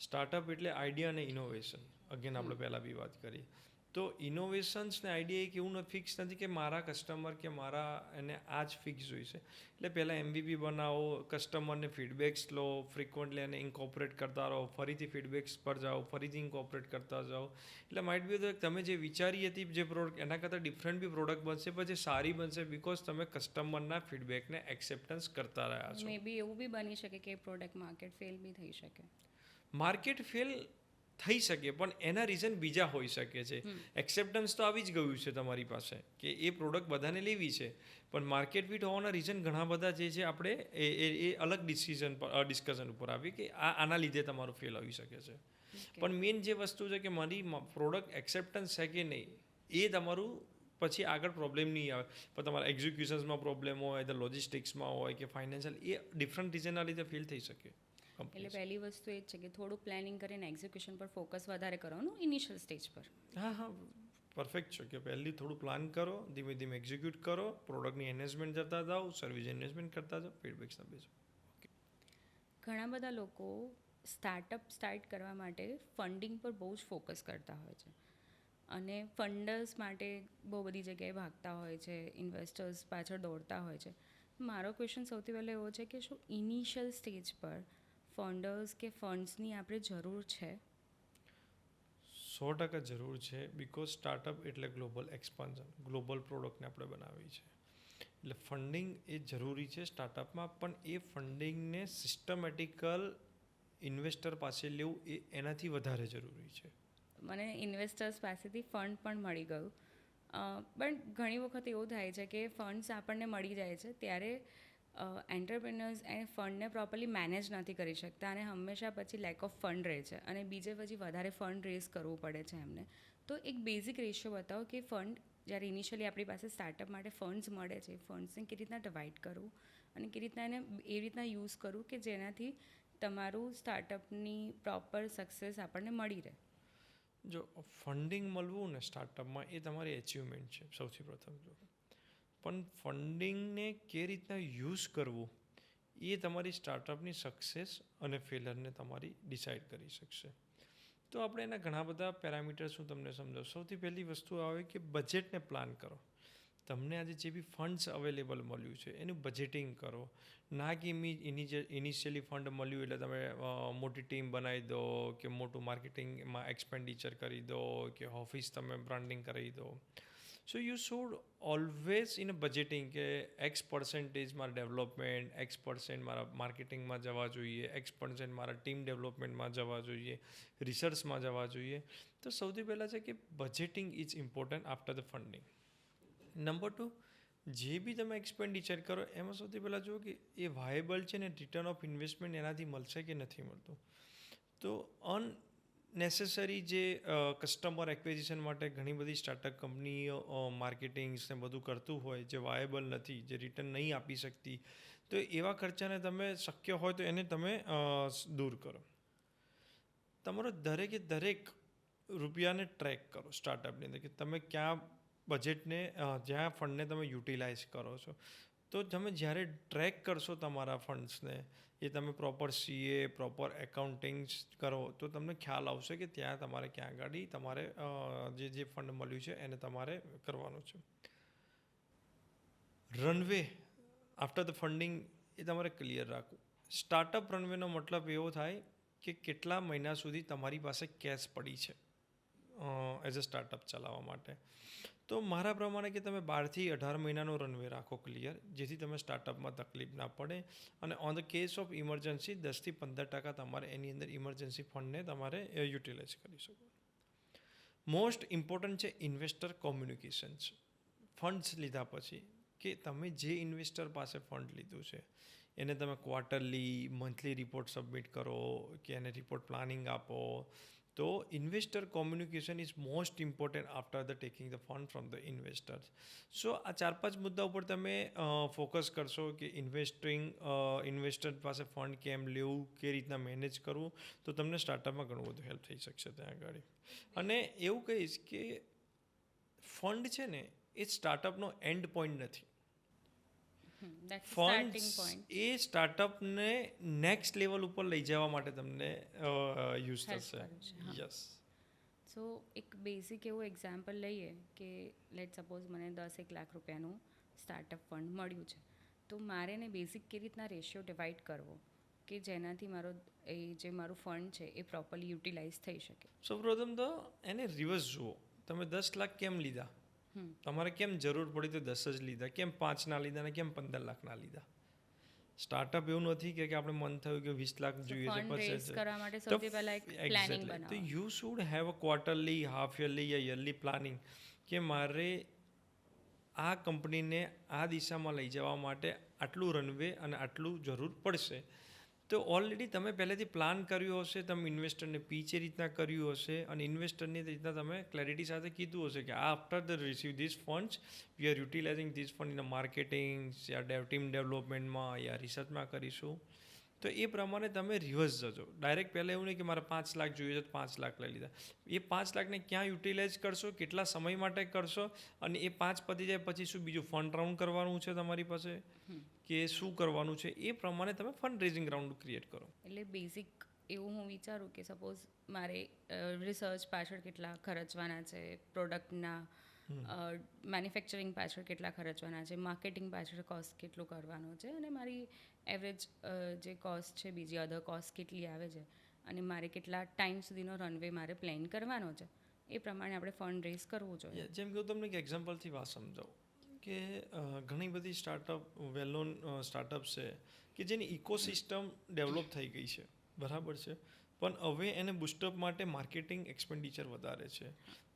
સ્ટાર્ટઅપ એટલે આઈડિયા અને ઇનોવેશન. અગેન આપણે પહેલાં બી વાત કરી તો ઇનોવેશન્સ ને આઈડિયા એક એવું ફિક્સ નથી કે મારા કસ્ટમર કે મારા એને આ જ ફિક્સ જોઈશે. એટલે પહેલાં MVP બનાવો, કસ્ટમરને ફીડબેક્સ લો, ફ્રિકવન્ટલી એને ઇન્કોપરેટ કરતા રહો, ફરીથી ફીડબેક્સ પર જાઓ, ફરીથી ઇન્કોપરેટ કરતા જાઓ. એટલે માઇટ બી તો તમે જે વિચારી હતી જે પ્રોડક્ટ એના કરતાં ડિફરન્ટ બી પ્રોડક્ટ બનશે પછી સારી બનશે બિકોઝ તમે કસ્ટમરના ફીડબેકને એક્સેપ્ટન્સ કરતા રહ્યા છો.
મે બી એવું બી બની શકે કે પ્રોડક્ટ માર્કેટ ફેલ બી થઈ શકે.
માર્કેટ ફેલ થઈ શકે પણ એના રીઝન બીજા હોઈ શકે છે. એક્સેપ્ટન્સ તો આવી જ ગયું છે તમારી પાસે કે એ પ્રોડક્ટ બધાને લેવી છે, પણ માર્કેટ ફિટ હોવાના રીઝન ઘણા બધા જે છે આપણે એ અલગ ડિસ્કશન ઉપર આવી કે આના લીધે તમારું ફેલ આવી શકે છે. પણ મેઇન જે વસ્તુ છે કે મારી પ્રોડક્ટ એક્સેપ્ટન્સ છે કે નહીં એ તમારું પછી આગળ પ્રોબ્લેમ નહીં આવે. પણ તમારા એક્ઝિક્યુશન્સમાં પ્રોબ્લેમ હોય, ધ લોજિસ્ટિક્સમાં હોય કે ફાઇનાન્શિયલ, એ ડિફરન્ટ રીઝનના લીધે ફેલ થઈ શકે.
એટલે પહેલી વસ્તુ એ જ છે કે થોડું પ્લાનિંગ કરીને એક્ઝિક્યુશન પર ફોકસ વધારે કરવાનું ઇનિશિયલ સ્ટેજ પર.
હા, પરફેક્ટ છે કે પહેલી થોડું પ્લાન કરો, ધીમે ધીમે એક્ઝિક્યુટ કરો, પ્રોડક્ટની એન્હેન્સમેન્ટ કરતા જાઓ, સર્વિસ એન્હેન્સમેન્ટ કરતા જાઓ, ફીડબેક્સના બેઝ.
ઘણા બધા લોકો સ્ટાર્ટ કરવા માટે ફંડિંગ પર બહુ જ ફોકસ કરતા હોય છે અને ફંડર્સ માટે બહુ બધી જગ્યાએ ભાગતા હોય છે, ઇન્વેસ્ટર્સ પાછળ દોડતા હોય છે. મારો ક્વેશ્ચન સૌથી પહેલો એવો છે કે શું ઇનિશિયલ સ્ટેજ પર ફંડર્સ કે ફંડ્સની આપણે જરૂર છે?
100% જરૂર છે બિકોઝ સ્ટાર્ટઅપ એટલે ગ્લોબલ એક્સપાન્ઝન, ગ્લોબલ પ્રોડક્ટને આપણે બનાવી છે એટલે ફંડિંગ એ જરૂરી છે સ્ટાર્ટઅપમાં. પણ એ ફંડિંગને સિસ્ટમેટિકલ ઇન્વેસ્ટર પાસે લેવું એ એનાથી વધારે જરૂરી છે.
મને ઇન્વેસ્ટર્સ પાસેથી ફંડ પણ મળી ગયું, પણ ઘણી વખત એવું થાય છે કે ફંડ્સ આપણને મળી જાય છે ત્યારે એન્ટરપ્રિનર્સ એ ફંડને પ્રોપરલી મેનેજ નથી કરી શકતા અને હંમેશા પછી લેક ઓફ ફંડ રહે છે અને બીજે પછી વધારે ફંડ રેઝ કરવું પડે છે એમને. તો એક બેઝિક રેશિયો બતાવો કે ફંડ જ્યારે ઇનિશિયલી આપણી પાસે સ્ટાર્ટઅપ માટે ફંડ્સ મળે છે, ફંડ્સને કેવી રીતના ડિવાઈડ કરવું અને કેવી રીતના એને એવી રીતના યુઝ કરવું કે જેનાથી તમારું સ્ટાર્ટઅપની પ્રોપર સક્સેસ આપણને મળી રહે.
જો ફંડિંગ મળવું ને સ્ટાર્ટઅપમાં એ તમારી અચીવમેન્ટ છે સૌથી પ્રથમ. પણ ફંડિંગને કેવી રીતના યુઝ કરવું એ તમારી સ્ટાર્ટઅપની સક્સેસ અને ફેલરને તમારી ડિસાઇડ કરી શકશે. તો આપણે એના ઘણા બધા પેરામીટર્સ હું તમને સમજાવું. સૌથી પહેલી વસ્તુ આવે કે બજેટને પ્લાન કરો. તમને આજે જે બી ફંડ્સ અવેલેબલ મળ્યું છે એનું બજેટિંગ કરો. ના કે ઇનિશિયલી ફંડ મળ્યું એટલે તમે મોટી ટીમ બનાવી દો કે મોટું માર્કેટિંગમાં એક્સપેન્ડિચર કરી દો કે ઓફિસ તમે બ્રાન્ડિંગ કરી દો. So you should always in a budgeting કે X% મારા ડેવલપમેન્ટ, X% મારા માર્કેટિંગમાં જવા જોઈએ, X% મારા ટીમ ડેવલપમેન્ટમાં જવા જોઈએ, રિસર્ચમાં જવા જોઈએ. તો સૌથી પહેલાં છે કે budgeting is important after the funding. Number 2, જે બી તમે એક્સપેન્ડિચર કરો એમાં સૌથી પહેલાં જુઓ કે એ વાયેબલ છે ને રિટર્ન ઓફ ઇન્વેસ્ટમેન્ટ એનાથી મળશે કે નથી મળતું. તો નેસેસરી જે કસ્ટમર એક્વિઝિશન માટે ઘણી બધી સ્ટાર્ટઅપ કંપનીઓ માર્કેટિંગ્સ ને બધું કરતું હોય જે વાયેબલ નથી, જે રિટર્ન નહીં આપી શકતી, તો એવા ખર્ચાને તમે શક્ય હોય તો એને તમે દૂર કરો. તમારો દરેકે દરેક રૂપિયાને ટ્રેક કરો સ્ટાર્ટઅપની અંદર કે તમે ક્યાં બજેટને જ્યાં ફંડને તમે યુટિલાઇઝ કરો છો. તો તમે જ્યારે ટ્રેક કરશો તમારા ફંડ્સને, એ તમે પ્રોપર સીએ, પ્રોપર એકાઉન્ટિંગ્સ કરો, તો તમને ખ્યાલ આવશે કે ત્યાં તમારે ક્યાં આગળ તમારે જે ફંડ મળ્યું છે એને તમારે કરવાનું છે. રનવે આફ્ટર ધ ફંડિંગ એ તમારે ક્લિયર રાખવું. સ્ટાર્ટઅપ રનવેનો મતલબ એવો થાય કે કેટલા મહિના સુધી તમારી પાસે કેશ પડી છે એઝ અ સ્ટાર્ટઅપ ચલાવવા માટે. તો મારા પ્રમાણે કે તમે 12 થી 18 મહિનાનો રનવે રાખો ક્લિયર, જેથી તમે સ્ટાર્ટઅપમાં તકલીફ ના પડે. અને on the case of emergency 10 થી 15% તમારે એની અંદર ઇમરજન્સી ફંડને તમારે યુટિલાઇઝ કરી શકો. મોસ્ટ ઇમ્પોર્ટન્ટ છે ઇન્વેસ્ટર કોમ્યુનિકેશન્સ. ફંડ્સ લીધા પછી કે તમે જે ઇન્વેસ્ટર પાસે ફંડ લીધું છે એને તમે ક્વાર્ટરલી, મંથલી રિપોર્ટ સબમિટ કરો કે એને રિપોર્ટ પ્લાનિંગ આપો. તો investor communication is most important after the taking the fund from the investors. So આ 4-5 મુદ્દા ઉપર તમે ફોકસ કરશો કે ઇન્વેસ્ટર પાસે ફંડ કેમ લેવું, કઈ રીતના મેનેજ કરવું, તો તમને સ્ટાર્ટઅપમાં ઘણું બધું હેલ્પ થઈ શકશે ત્યાં આગળ. અને એવું કહીશ કે ફંડ છે ને એ સ્ટાર્ટઅપનો એન્ડ પોઈન્ટ નથી. ફંડ્સ એ સ્ટાર્ટઅપને નેક્સ્ટ લેવલ ઉપર લઈ જવા માટે તમને યુઝ થશે. યસ.
સો એક બેઝિક એવું એક્ઝામ્પલ લઈએ કે લેટ સપોઝ મને 10-1 લાખ રૂપિયાનું સ્ટાર્ટઅપ ફંડ મળ્યું છે, તો મારે એને બેઝિક કેવી રીતના રેશિયો ડિવાઈડ કરવો કે જેનાથી મારું ફંડ છે એ પ્રોપરલી યુટિલાઇઝ થઈ શકે.
સૌપ્રથમ તો એને રિવર્સ જુઓ. તમે 10 લાખ કેમ લીધા, તમારે કેમ જરૂર પડી તો 10 જ લીધા, કેમ 5 ના લીધા ને કેમ 15 લાખ ના લીધા. સ્ટાર્ટઅપ એવું નથી કે આપણે મન થયું કે 20 લાખ જોઈએ છે પછી. તો you should have a quarterly, half yearly yeah yearly planning કે મારે આ કંપનીને આ દિશામાં લઈ જવા માટે આટલું રનવે અને આટલું જરૂર પડશે. તો ઓલરેડી તમે પહેલેથી પ્લાન કર્યું હશે, તમે ઇન્વેસ્ટરને પીચ એ રીતના કર્યું હશે અને ઇન્વેસ્ટરની રીતના તમે ક્લેરિટી સાથે કીધું હશે કે after the receive this funds we are utilising this fund in marketing યા ટીમ ડેવલપમેન્ટમાં યા રિસર્ચમાં કરીશું. તો એ પ્રમાણે તમે રિવર્સ જજો. ડાયરેક્ટ પહેલાં એવું નહીં કે મારે 5 લાખ જોઈએ છે તો 5 લાખ લઈ લીધા. એ 5 લાખને ક્યાં યુટિલાઇઝ કરશો, કેટલા સમય માટે કરશો, અને એ 5 પતી જાય પછી શું બીજું ફંડ રાઉન્ડ કરવાનું છે તમારી પાસે કે શું કરવાનું છે, એ પ્રમાણે તમે ફંડ રેઝિંગ રાઉન્ડ ક્રિએટ કરો.
એટલે બેઝિક એવું હું વિચારું કે સપોઝ મારે રિસર્ચ પાછળ કેટલા ખર્ચવાના છે, પ્રોડક્ટના મેન્યુફેક્ચરિંગ પાછળ કેટલા ખર્ચવાના છે, માર્કેટિંગ પાછળ કોસ્ટ કેટલું કરવાનું છે, અને મારી એવરેજ જે કોસ્ટ છે બીજી અધર કોસ્ટ કેટલી આવે છે, અને મારે કેટલા ટાઈમ સુધીનો રનવે મારે પ્લાન કરવાનો છે, એ પ્રમાણે આપણે ફંડ રેઝ કરવું જોઈએ.
જેમ કે હું તમને એક એક્ઝામ્પલથી વાત સમજાવું કે ઘણી બધી વેલ નોન સ્ટાર્ટઅપ છે કે જેની ઇકોસિસ્ટમ ડેવલપ થઈ ગઈ છે, બરાબર છે, પણ હવે એને બુસ્ટઅપ માટે માર્કેટિંગ એક્સપેન્ડિચર વધારે છે.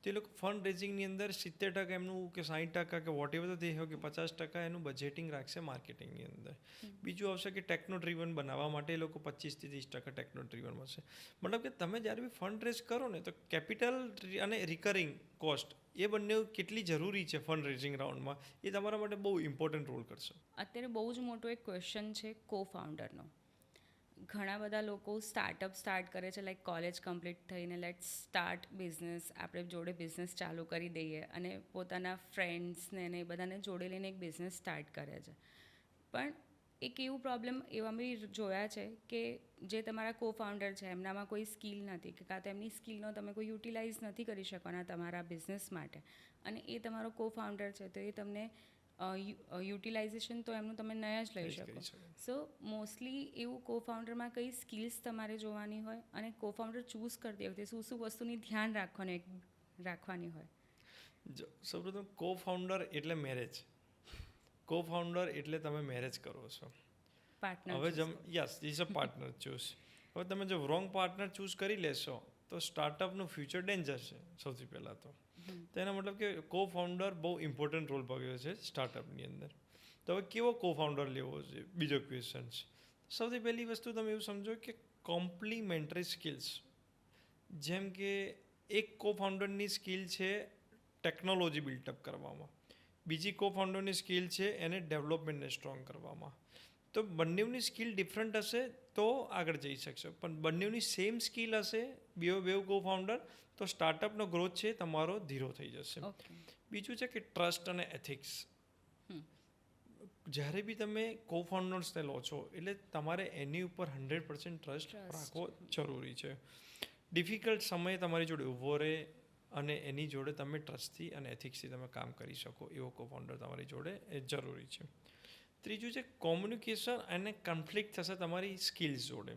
તે લોકો ફંડ રેઝિંગની અંદર 70% એમનું કે 60% કે વોટ એવર તે હોય કે 50% એનું બજેટિંગ રાખશે માર્કેટિંગની અંદર. બીજું આવશે કે ટેકનો ડ્રીવન બનાવવા માટે એ લોકો 25-30% ટેકનો ડ્રીવન મળશે. મતલબ કે તમે જ્યારે બી ફંડ રેઝ કરો ને તો કેપિટલ અને રિકરિંગ કોસ્ટ એ બંને કેટલી જરૂરી છે ફંડ રેઝિંગ રાઉન્ડમાં, એ તમારા માટે બહુ ઇમ્પોર્ટન્ટ રોલ કરશે.
અત્યારે બહુ જ મોટો એક ક્વેશ્ચન છે કો ફાઉન્ડરનો. ઘણા બધા લોકો સ્ટાર્ટ કરે છે, લાઈક કોલેજ કમ્પ્લીટ થઈને લેટ્સ સ્ટાર્ટ બિઝનેસ, આપણે જોડે બિઝનેસ ચાલુ કરી દઈએ અને પોતાના ફ્રેન્ડ્સને ને એ બધાને જોડે લઈને એક બિઝનેસ સ્ટાર્ટ કરે છે. પણ એક એવું પ્રોબ્લેમ એવા બી જોયા છે કે જે તમારા કો ફાઉન્ડર છે એમનામાં કોઈ સ્કિલ નથી કે કાં તો એમની સ્કિલનો તમે કોઈ યુટિલાઇઝ નથી કરી શકવાના તમારા બિઝનેસ માટે, અને એ તમારો કો ફાઉન્ડર છે તો એ તમને યુટિલાઇઝેશન તો એમનું તમે ન જ લઈ શકો. સો મોસ્ટલી એવું કો ફાઉન્ડરમાં કઈ સ્કિલ્સ તમારે જોવાની હોય અને કો ફાઉન્ડર ચૂઝ કરતી વખતે શું શું વસ્તુની ધ્યાન રાખવાની હોય?
સૌપ્રથમ કો ફાઉન્ડર એટલે મેરેજ. કો ફાઉન્ડર એટલે તમે મેરેજ કરો છો. હવે yes is a partner choose. હવે તમે જો રોંગ પાર્ટનર ચૂઝ કરી લેશો તો સ્ટાર્ટઅપનું ફ્યુચર ડેન્જર છે સૌથી પહેલાં તો એનો મતલબ કે કો ફાઉન્ડર બહુ ઇમ્પોર્ટન્ટ રોલ ભજવે છે સ્ટાર્ટઅપની અંદર. તો હવે કેવો કો ફાઉન્ડર લેવો છે, બીજો ક્વેશ્ચન છે. સૌથી પહેલી વસ્તુ તમે એવું સમજો કે કોમ્પ્લિમેન્ટરી સ્કિલ્સ. જેમ કે એક કો ફાઉન્ડરની સ્કિલ છે ટેકનોલોજી બિલ્ટઅપ કરવામાં, બીજી કો ફાઉન્ડરની સ્કિલ છે એને ડેવલપમેન્ટને સ્ટ્રોંગ કરવામાં. તો બંનેની સ્કિલ ડિફરન્ટ હશે તો આગળ જઈ શકશો, પણ બંનેની સેમ સ્કિલ હશે બેવ કો ફાઉન્ડર તો સ્ટાર્ટઅપનો ગ્રોથ છે તમારો ધીરો થઈ જશે.
ઓકે.
બીજું છે કે ટ્રસ્ટ અને એથિક્સ. જ્યારે બી તમે કો ફાઉન્ડર્સને લો છો એટલે તમારે એની ઉપર 100% ટ્રસ્ટ રાખવો જરૂરી છે. ડિફિકલ્ટ સમયે તમારી જોડે ઊભો રહે અને એની જોડે તમે ટ્રસ્ટથી અને એથિક્સથી તમે કામ કરી શકો એવો કો ફાઉન્ડર તમારી જોડે એ જરૂરી છે. ત્રીજું છે કોમ્યુનિકેશન અને કન્ફ્લિક્ટ થશે તમારી સ્કિલ્સ જોડે.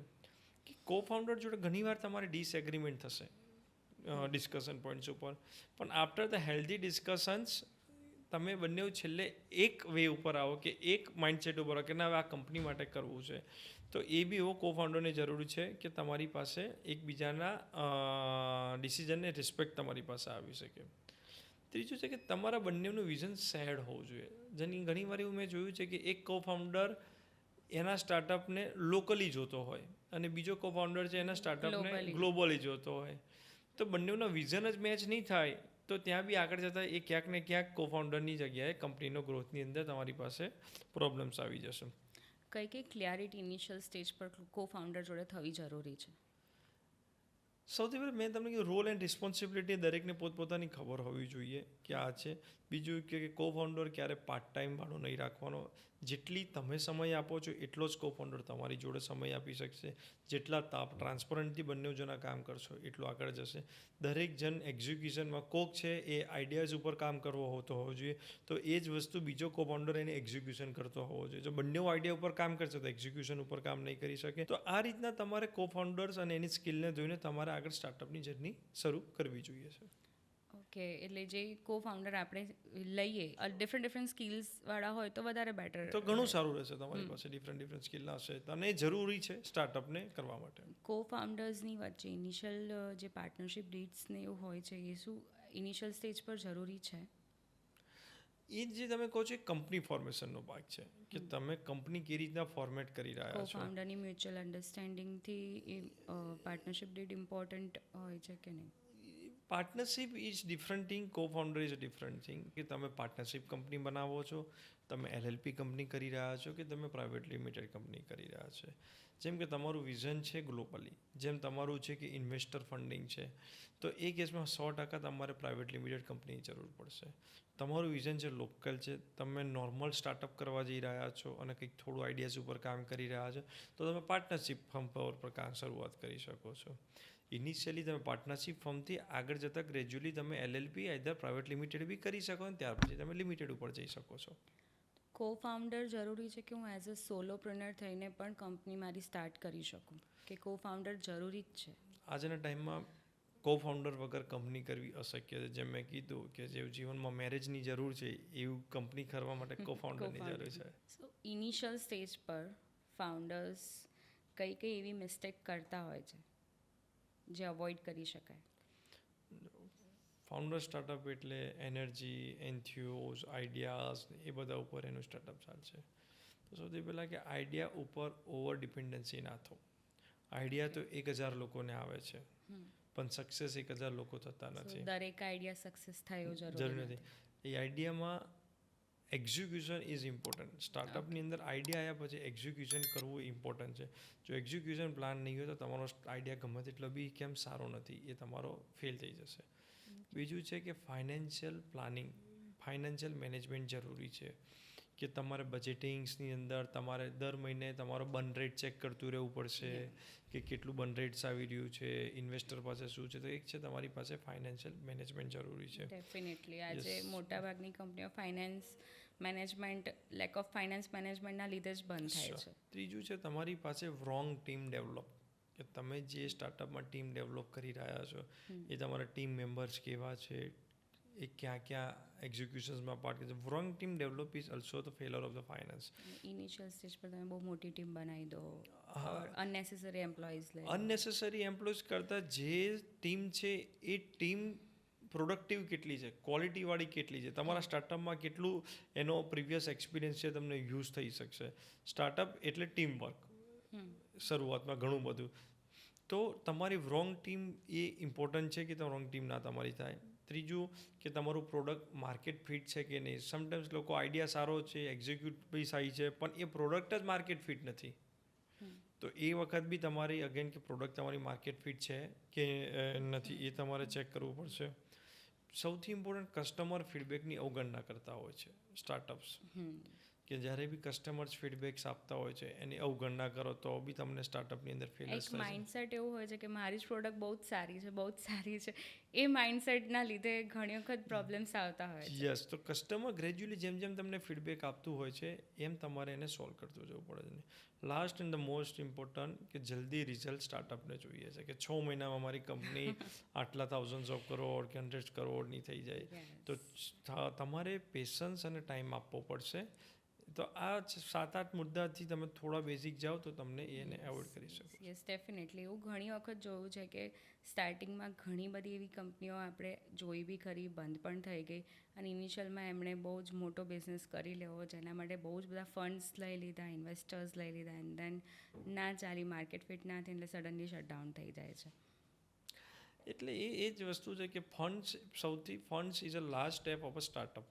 કે કો ફાઉન્ડર જોડે ઘણીવાર તમારે ડિસએગ્રીમેન્ટ થશે ડિસ્કશન પોઈન્ટ્સ ઉપર, પણ આફ્ટર ધ હેલ્ધી ડિસ્કશન્સ તમે બંને છેલ્લે એક વે ઉપર આવો કે એક માઇન્ડસેટ ઉપર આવો કે ના હવે આ કંપની માટે કરવું છે. તો એ બી એવો કો ફાઉન્ડરને જરૂરી છે કે તમારી પાસે એકબીજાના ડિસિઝનને રિસ્પેક્ટ તમારી પાસે આવી શકે. ત્રીજું છે કે તમારા બંનેનું વિઝન શેર્ડ હોવું જોઈએ. જેની ઘણીવાર એવું મેં જોયું છે કે એક કો ફાઉન્ડર એના સ્ટાર્ટઅપને લોકલી જોતો હોય અને બીજો કો ફાઉન્ડર છે એના સ્ટાર્ટઅપને ગ્લોબલી જોતો હોય. તો બંનેના વિઝન જ મેચ નહીં થાય તો ત્યાં બી આગળ જતાં એ ક્યાંક ને ક્યાંક કો ફાઉન્ડરની જગ્યાએ કંપનીનો ગ્રોથની અંદર તમારી પાસે પ્રોબ્લેમ્સ આવી જશે.
કઈ ક્લિયરિટી ઇનિશિયલ સ્ટેજ પર કો ફાઉન્ડર જોડે થવી જરૂરી છે?
સૌથી પહેલાં મેં તમને કીધું રોલ એન્ડ રિસ્પોન્સિબિલિટી દરેકને પોતપોતાની ખબર હોવી જોઈએ કે આ છે. બીજું કે કો ફાઉન્ડર ક્યારે પાર્ટ ટાઈમ વાળો નહીં રાખવાનો. જેટલી તમે સમય આપો છો એટલો જ કો ફાઉન્ડર તમારી જોડે સમય આપી શકશે. જેટલા ટ્રાન્સપરન્ટથી બંને જણા કામ કરશો એટલું આગળ જશે. દરેક જણ એક્ઝિક્યુશનમાં કોક છે એ આઈડિયાઝ ઉપર કામ કરવો હોતો હોવો જોઈએ, તો એ જ વસ્તુ બીજો કો ફાઉન્ડર એને એક્ઝિક્યુશન કરતો હોવો જોઈએ. જો બંને આઈડિયા ઉપર કામ કરશે તો એક્ઝિક્યુશન ઉપર કામ નહીં કરી શકે. તો આ રીતના તમારે કો ફાઉન્ડર્સ અને એની સ્કિલને જોઈને તમારે આગળ સ્ટાર્ટઅપની જર્ની શરૂ કરવી જોઈએ છે.
ઓકે, એટલે જે કો ફાઉન્ડર આપણે લઈએ ડિફરન્ટ સ્કિલ્સવાળા હોય તો વધારે બેટર.
તો ઘણું સારું રહેશે તમારી પાસે ડિફરન્ટ સ્કિલ હશે અને જરૂરી છે સ્ટાર્ટઅપને કરવા માટે.
કો ફાઉન્ડર્સની વચ્ચે ઇનિશિયલ જે પાર્ટનરશિપ ડેટ્સ ને એવું હોય છે એ શું ઇનિશિયલ સ્ટેજ પર જરૂરી છે?
એ જે તમે કહો છો એ કંપની ફોર્મેશનનો ભાગ છે કે તમે કંપની કેવી રીતના ફોર્મેટ કરી રહ્યા
કો
છો.
ફાઉન્ડરની મ્યુચ્યુઅલ અન્ડરસ્ટેન્ડિંગથી પાર્ટનરશિપ ડેટ ઇમ્પોર્ટન્ટ હોય છે કે નહીં?
પાર્ટનરશિપ ઇઝ ડિફરન્ટ થિંગ, કો founder is a different thing. કે તમે પાર્ટનરશિપ કંપની બનાવો છો, તમે LLP કંપની કરી રહ્યા છો કે તમે પ્રાઇવેટ લિમિટેડ કંપની કરી રહ્યા છો. જેમ કે તમારું વિઝન છે ગ્લોબલી, જેમ તમારું છે કે ઇન્વેસ્ટર ફંડિંગ છે, તો એ કેસમાં 100% તમારે પ્રાઇવેટ લિમિટેડ કંપનીની જરૂર પડશે. તમારું વિઝન છે લોકલ છે, તમે નોર્મલ સ્ટાર્ટઅપ કરવા જઈ રહ્યા છો અને કંઈક થોડું આઈડિયાઝ ઉપર કામ કરી રહ્યા છો તો તમે પાર્ટનરશિપ ફર્મ પર કામ શરૂઆત કરી શકો છો. ઇનિશિયલી તમે પાર્ટનરશિપ ફર્મથી આગળ જતાં ગ્રેજ્યુઅલી તમે LLP આઈધર પ્રાઇવેટ લિમિટેડ બી કરી શકો અને ત્યાર પછી તમે લિમિટેડ ઉપર જઈ શકો છો.
કો ફાઉન્ડર જરૂરી છે કે હું એઝ અ સોલોપ્રેનર થઈને પણ કંપની મારી સ્ટાર્ટ કરી શકું, કે કો ફાઉન્ડર જરૂરી જ છે?
આજના ટાઈમમાં કો ફાઉન્ડર વગર કંપની કરવી અશક્ય છે. જેમ મેં કીધું કે જે જીવનમાં મેરેજની જરૂર છે એવું કંપની કરવા માટે કો ફાઉન્ડરની જરૂર છે.
સો ઇનિશિયલ સ્ટેજ પર ફાઉન્ડર્સ કઈ એવી મિસ્ટેક કરતા હોય છે જે અવોઇડ કરી શકાય?
ફાઉન્ડર સ્ટાર્ટઅપ એટલે એનર્જી, એન્થ્યુઝ, આઈડિયાઝ એ બધા ઉપર એનું સ્ટાર્ટઅપ ચાલશે. તો સૌથી પહેલાં કે આઈડિયા ઉપર ઓવર ડિપેન્ડન્સી ના થો. આઈડિયા તો 1000 લોકોને આવે છે પણ સક્સેસ 1000 લોકો થતા નથી.
દરેક આઈડિયા સક્સેસ થાય એવું
જરૂર નથી. એ આઈડિયામાં એક્ઝિક્યુશન ઇઝ ઇમ્પોર્ટન્ટ. સ્ટાર્ટઅપની અંદર આઈડિયા આવ્યા પછી એક્ઝિક્યુશન કરવું ઇમ્પોર્ટન્ટ છે. જો એક્ઝિક્યુશન પ્લાન નહીં હોય તો તમારો આઈડિયા ગમે તેટલો બી કેમ સારો નથી, એ તમારો ફેલ થઈ જશે. બીજું છે કે ફાઇનાન્શિયલ પ્લાનિંગ, ફાઇનાન્શિયલ મેનેજમેન્ટ જરૂરી છે. કે તમારે બજેટિંગ્સની અંદર તમારે દર મહિને તમારો બર્ન રેટ ચેક કરતું રહેવું પડશે કે કેટલું બર્ન રેટ્સ આવી રહ્યું છે, ઇન્વેસ્ટર પાસે શું છે. તો એક છે તમારી પાસે ફાઇનાન્શિયલ મેનેજમેન્ટ જરૂરી છે.
ડેફિનેટલી આજે મોટાભાગની કંપનીઓ finance management, lack of finance મેનેજમેન્ટના લીધે જ બંધ થાય છે.
ત્રીજું છે તમારી પાસે રોંગ ટીમ ડેવલપ. કે તમે જે સ્ટાર્ટઅપમાં ટીમ ડેવલપ કરી રહ્યા છો એ તમારા ટીમ મેમ્બર્સ કેવા છે, એ ક્યાં એક્ઝિક્યુશન્સમાં પાર્ટ કરે છે. Wrong team develop is also the failure of the finance.
Initial stage પર તમે બહુ મોટી ટીમ બનાવી દો, અનનેસેસરી એમ્પ્લોઈઝ લે.
અનનેસેસરી એમ્પ્લોઈઝ કરતાં જે ટીમ છે એ ટીમ પ્રોડક્ટિવ કેટલી છે, ક્વોલિટીવાળી કેટલી છે, તમારા સ્ટાર્ટઅપમાં કેટલું એનો પ્રીવિયસ એક્સપિરિયન્સ છે તમને યુઝ થઈ શકશે. સ્ટાર્ટઅપ એટલે ટીમ વર્ક શરૂઆતમાં ઘણું બધું. તો તમારી રોંગ ટીમ એ ઇમ્પોર્ટન્ટ છે કે રોંગ ટીમ ના તમારી થાય. ત્રીજું કે તમારું પ્રોડક્ટ માર્કેટ ફિટ છે કે નહીં. સમટાઈમ્સ લોકો આઈડિયા સારો છે, એક્ઝિક્યુટ બી સારી છે, પણ એ પ્રોડક્ટ જ માર્કેટ ફિટ નથી. તો એ વખત બી તમારી અગેન કે પ્રોડક્ટ તમારી માર્કેટ ફિટ છે કે નથી એ તમારે ચેક કરવું પડશે. સૌથી ઇમ્પોર્ટન્ટ કસ્ટમર ફીડબેકની અવગણના કરતા હોય છે સ્ટાર્ટઅપ્સ, કે જ્યારે બી કસ્ટમર્સ ફીડબેક્સ આપતા હોય છે એની અવગણના કરો તો બી તમને સ્ટાર્ટઅપની અંદર ફેલિયર્સ
એક
થાય છે.
માઇન્ડસેટ એવું હોય છે કે મારી જ પ્રોડક્ટ બહુ જ સારી છે, બહુ જ સારી છે. એ માઇન્ડસેટના લીધે ઘણી વખત પ્રોબ્લેમ્સ આવતા હોય છે.
યસ, તો કસ્ટમર ગ્રેજ્યુઅલી જેમ જેમ તમને ફીડબેક આપતું હોય છે એમ તમારે એને સોલ્વ કરતું જવું પડે છે. Last and the most important કે જલ્દી રિઝલ્ટ સ્ટાર્ટઅપને જોઈએ છે કે 6 મહિનામાં મારી કંપની આટલા થાઉઝન્ડ્સ ઓફ કરોડ કે 100 કરોડની થઈ જાય. તો તમારે પેશન્સ અને ટાઈમ આપવો પડશે. તો આ 7-8 મુદ્દાથી તમે થોડા બેઝિક જાઓ તો તમને એને એવોઇડ કરી શકો.
Yes, definitely. એવું ઘણી વખત જોયું છે કે સ્ટાર્ટિંગમાં ઘણી બધી એવી કંપનીઓ આપણે જોઈ બી ખરી, બંધ પણ થઈ ગઈ, અને ઇનિશિયલમાં એમણે બહુ જ મોટો બિઝનેસ કરી લેવો, જેના માટે બહુ જ બધા ફંડ્સ લઈ લીધા, ઇન્વેસ્ટર્સ લઈ લીધા, એન્ડ દેન ના ચાલી, માર્કેટ ફિટ ના થઈ, એટલે સડનલી શટડાઉન થઈ જાય છે.
એટલે એ જ વસ્તુ છે કે funds is a last step of a startup.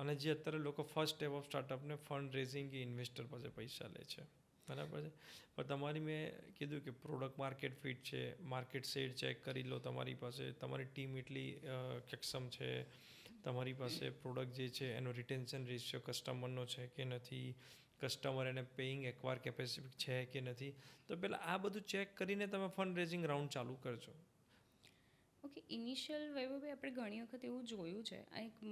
અને જે અત્યારે લોકો ફર્સ્ટ સ્ટેપ ઓફ સ્ટાર્ટઅપને ફંડ રેઝિંગ કે ઇન્વેસ્ટર પાસે પૈસા લે છે, બરાબર છે. પણ તમારી મેં કીધું કે પ્રોડક્ટ માર્કેટ ફિટ છે, માર્કેટ શેર ચેક કરી લો, તમારી પાસે તમારી ટીમ એટલી સક્ષમ છે, તમારી પાસે પ્રોડક્ટ જે છે એનો રિટેન્શન રેશિયો કસ્ટમરનો છે કે નથી, કસ્ટમર એને પેઇંગ એક્વાયર કેપેસિટી છે કે નથી. તો પહેલાં આ બધું ચેક કરીને તમે ફંડ રેઝિંગ રાઉન્ડ ચાલુ કરજો.
ઓકે, ઇનિશિયલ વૈભવભાઈ આપણે ઘણી વખત એવું જોયું છે,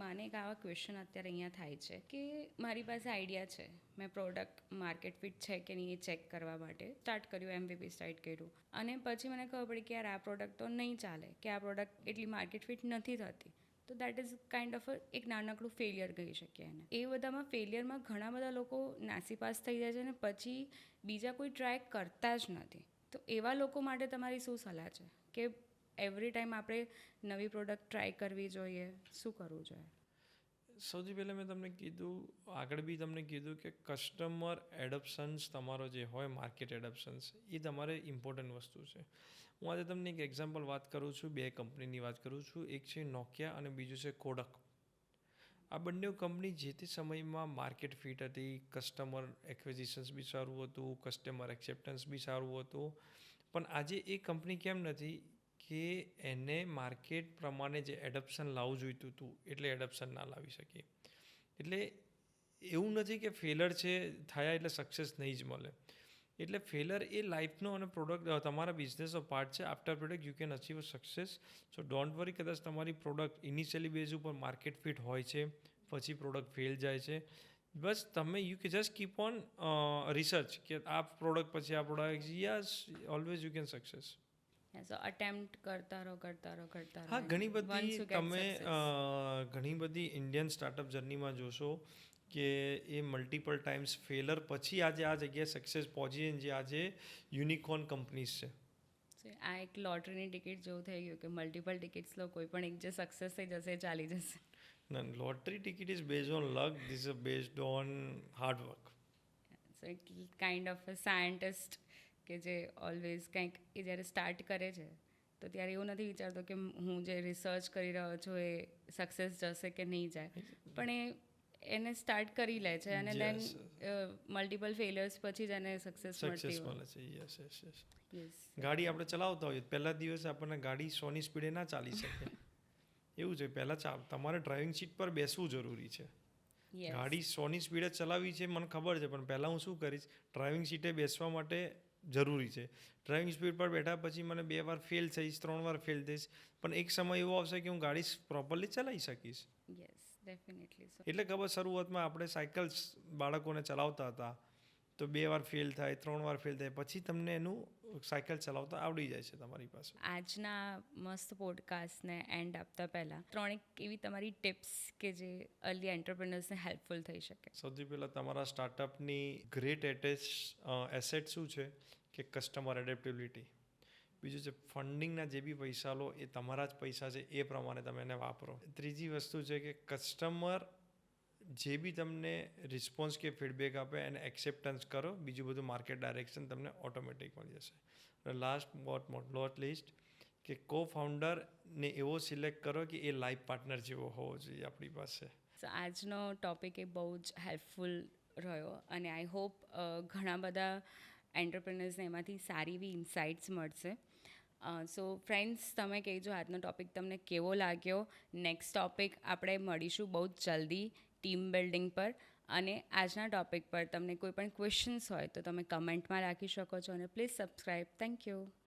માને એક આવા ક્વેશ્ચન અત્યારે અહીંયા થાય છે કે મારી પાસે આઈડિયા છે, મેં પ્રોડક્ટ માર્કેટ ફિટ છે કે નહીં એ ચેક કરવા માટે સ્ટાર્ટ કર્યું, MVP સ્ટાર્ટ કર્યું, અને પછી મને ખબર પડી કે યાર આ પ્રોડક્ટ તો નહીં ચાલે, કે આ પ્રોડક્ટ એટલી માર્કેટ ફિટ નથી થતી. તો દેટ ઇઝ કાઇન્ડ ઓફ એક નાનકડું ફેલિયર કહી શકીએ એને. એ બધામાં ફેલિયરમાં ઘણા બધા લોકો નાસીપાસ થઈ જાય છે અને પછી બીજા કોઈ ટ્રાય કરતા જ નથી. તો એવા લોકો માટે તમારી શું સલાહ છે કે એવરી ટાઈમ આપણે નવી પ્રોડક્ટ ટ્રાય કરવી જોઈએ, શું કરવું જોઈએ?
સૌથી પહેલાં મેં તમને કીધું, આગળ બી તમને કીધું કે કસ્ટમર એડપ્શન્સ તમારો જે હોય, માર્કેટ એડપ્શન્સ, એ તમારે ઇમ્પોર્ટન્ટ વસ્તુ છે. હું આજે તમને એક એક્ઝામ્પલ વાત કરું છું, 2 કંપનીની વાત કરું છું. એક છે નોકિયા અને બીજું છે કોડક. આ બંને કંપની જે તે સમયમાં માર્કેટ ફિટ હતી, કસ્ટમર એક્વિઝિશન્સ બી સારું હતું, કસ્ટમર એક્સેપ્ટન્સ બી સારું હતું. પણ આજે એ કંપની કેમ નથી કે એને માર્કેટ પ્રમાણે જે એડપ્શન લાવવું જોઈતું હતું એટલે એડપ્શન ના લાવી શકી. એટલે એવું નથી કે ફેલર છે થયા એટલે સક્સેસ નહીં જ મળે. એટલે ફેલર એ લાઈફનો અને પ્રોડક્ટ તમારા બિઝનેસનો પાર્ટ છે. After product you can achieve a success. So don't worry. કદાચ તમારી પ્રોડક્ટ ઇનિશિયલી બેઝ ઉપર માર્કેટ ફિટ હોય છે, પછી પ્રોડક્ટ ફેલ જાય છે, બસ તમે યુ કે જસ્ટ કીપ ઓન રિસર્ચ કે આ પ્રોડક્ટ પછી આ product, yes, always you can success.
So attempt કરતા રહો.
હા, ઘણી બધી ઇન્ડિયન સ્ટાર્ટઅપ જર્નીમાં જોશો કે એ મલ્ટિપલ ટાઈમ્સ ફેલર પછી આજે આ જગ્યાએ સક્સેસ પહોંચી જે આજે યુનિકોર્ન કંપનીઝ છે.
આ એક લોટરીની ટિકિટ જેવું થઈ ગયું કે મલ્ટિપલ ટિકિટ્સ લો, કોઈ પણ એક જે સક્સેસ થઈ જશે ચાલી જશે.
ના, lottery ticket is based on luck, this is based on hard work.
So એક કાઇન્ડ ઓફ અ સાયન્ટિસ્ટ કે જે ઓલવેઝ કંઈક એ જ્યારે સ્ટાર્ટ કરે છે તો ત્યારે એવું નથી વિચારતો કે હું જે રિસર્ચ કરી રહ્યો છું એ સક્સેસ જશે કે નહીં જાય, પણ એને સ્ટાર્ટ કરી લે છે અને દેન મલ્ટિપલ ફેલિયર્સ પછી જ એને સક્સેસ મળે
છે. યસ. ગાડી આપણે ચલાવતા હોઈએ, પહેલા દિવસે આપણને ગાડી 100ની સ્પીડે ના ચાલી શકે. એવું છે, પહેલાં તમારે ડ્રાઇવિંગ સીટ પર બેસવું જરૂરી છે. ગાડી 100ની સ્પીડે ચલાવવી છે મને ખબર છે, પણ પહેલાં હું શું કરીશ, ડ્રાઇવિંગ સીટે બેસવા માટે જરૂરી છે. ડ્રાઇવિંગ સ્પીડ પર બેઠા પછી મને 2 વાર ફેલ થઈશ, 3 વાર ફેલ થઈશ, પણ એક સમય એવો આવશે કે હું ગાડી પ્રોપરલી ચલાવી શકીશ.
Yes, definitely.
એટલે ખબર, શરૂઆતમાં આપણે સાયકલ બાળકોને ચલાવતા હતા તો 2 વાર ફેલ થાય, 3 વાર ફેલ થાય, પછી તમને એનું સાયકલ ચલાવતા આવડી જાય છે તમારી પાસે.
આજના મસ્ત પોડકાસ્ટને એન્ડ આપતા પહેલાં 3 એવી તમારી ટિપ્સ કે જે અર્લી એન્ટરપ્રેનર્સને હેલ્પફુલ થઈ શકે.
સૌથી પહેલાં તમારા સ્ટાર્ટઅપની ગ્રેટ એસેટ શું છે કે કસ્ટમર એડેપ્ટેબિલિટી. બીજું છે ફંડિંગના જે બી પૈસા લો એ તમારા જ પૈસા છે, એ પ્રમાણે તમે એને વાપરો. ત્રીજી વસ્તુ છે કે કસ્ટમર જે બી તમને રિસ્પોન્સ કે ફીડબેક આપે એને એક્સેપ્ટન્સ કરો. બીજું બધું માર્કેટ ડાયરેક્શન તમને ઓટોમેટિક મળી જશે. લાસ્ટ નોટ લિસ્ટ કે કો ફાઉન્ડરને એવો સિલેક્ટ કરો કે એ લાઈફ પાર્ટનર જેવો હોવો જોઈએ આપણી પાસે.
સો આજનો ટૉપિક એ બહુ જ હેલ્પફુલ રહ્યો અને આઈ હોપ ઘણા બધા એન્ટરપ્રિનર્સને એમાંથી સારી એવી ઇન્સાઇટ્સ મળશે. સો ફ્રેન્ડ્સ, તમે કહેજો આજનો ટૉપિક તમને કેવો લાગ્યો. નેક્સ્ટ ટૉપિક આપણે મળીશું બહુ જ જલ્દી ટીમ બિલ્ડિંગ પર. અને આજના ટૉપિક પર તમને કોઈ પણ ક્વેશ્ચન્સ હોય તો તમે કમેન્ટમાં રાખી શકો છો અને પ્લીઝ સબસ્ક્રાઈબ. Thank you.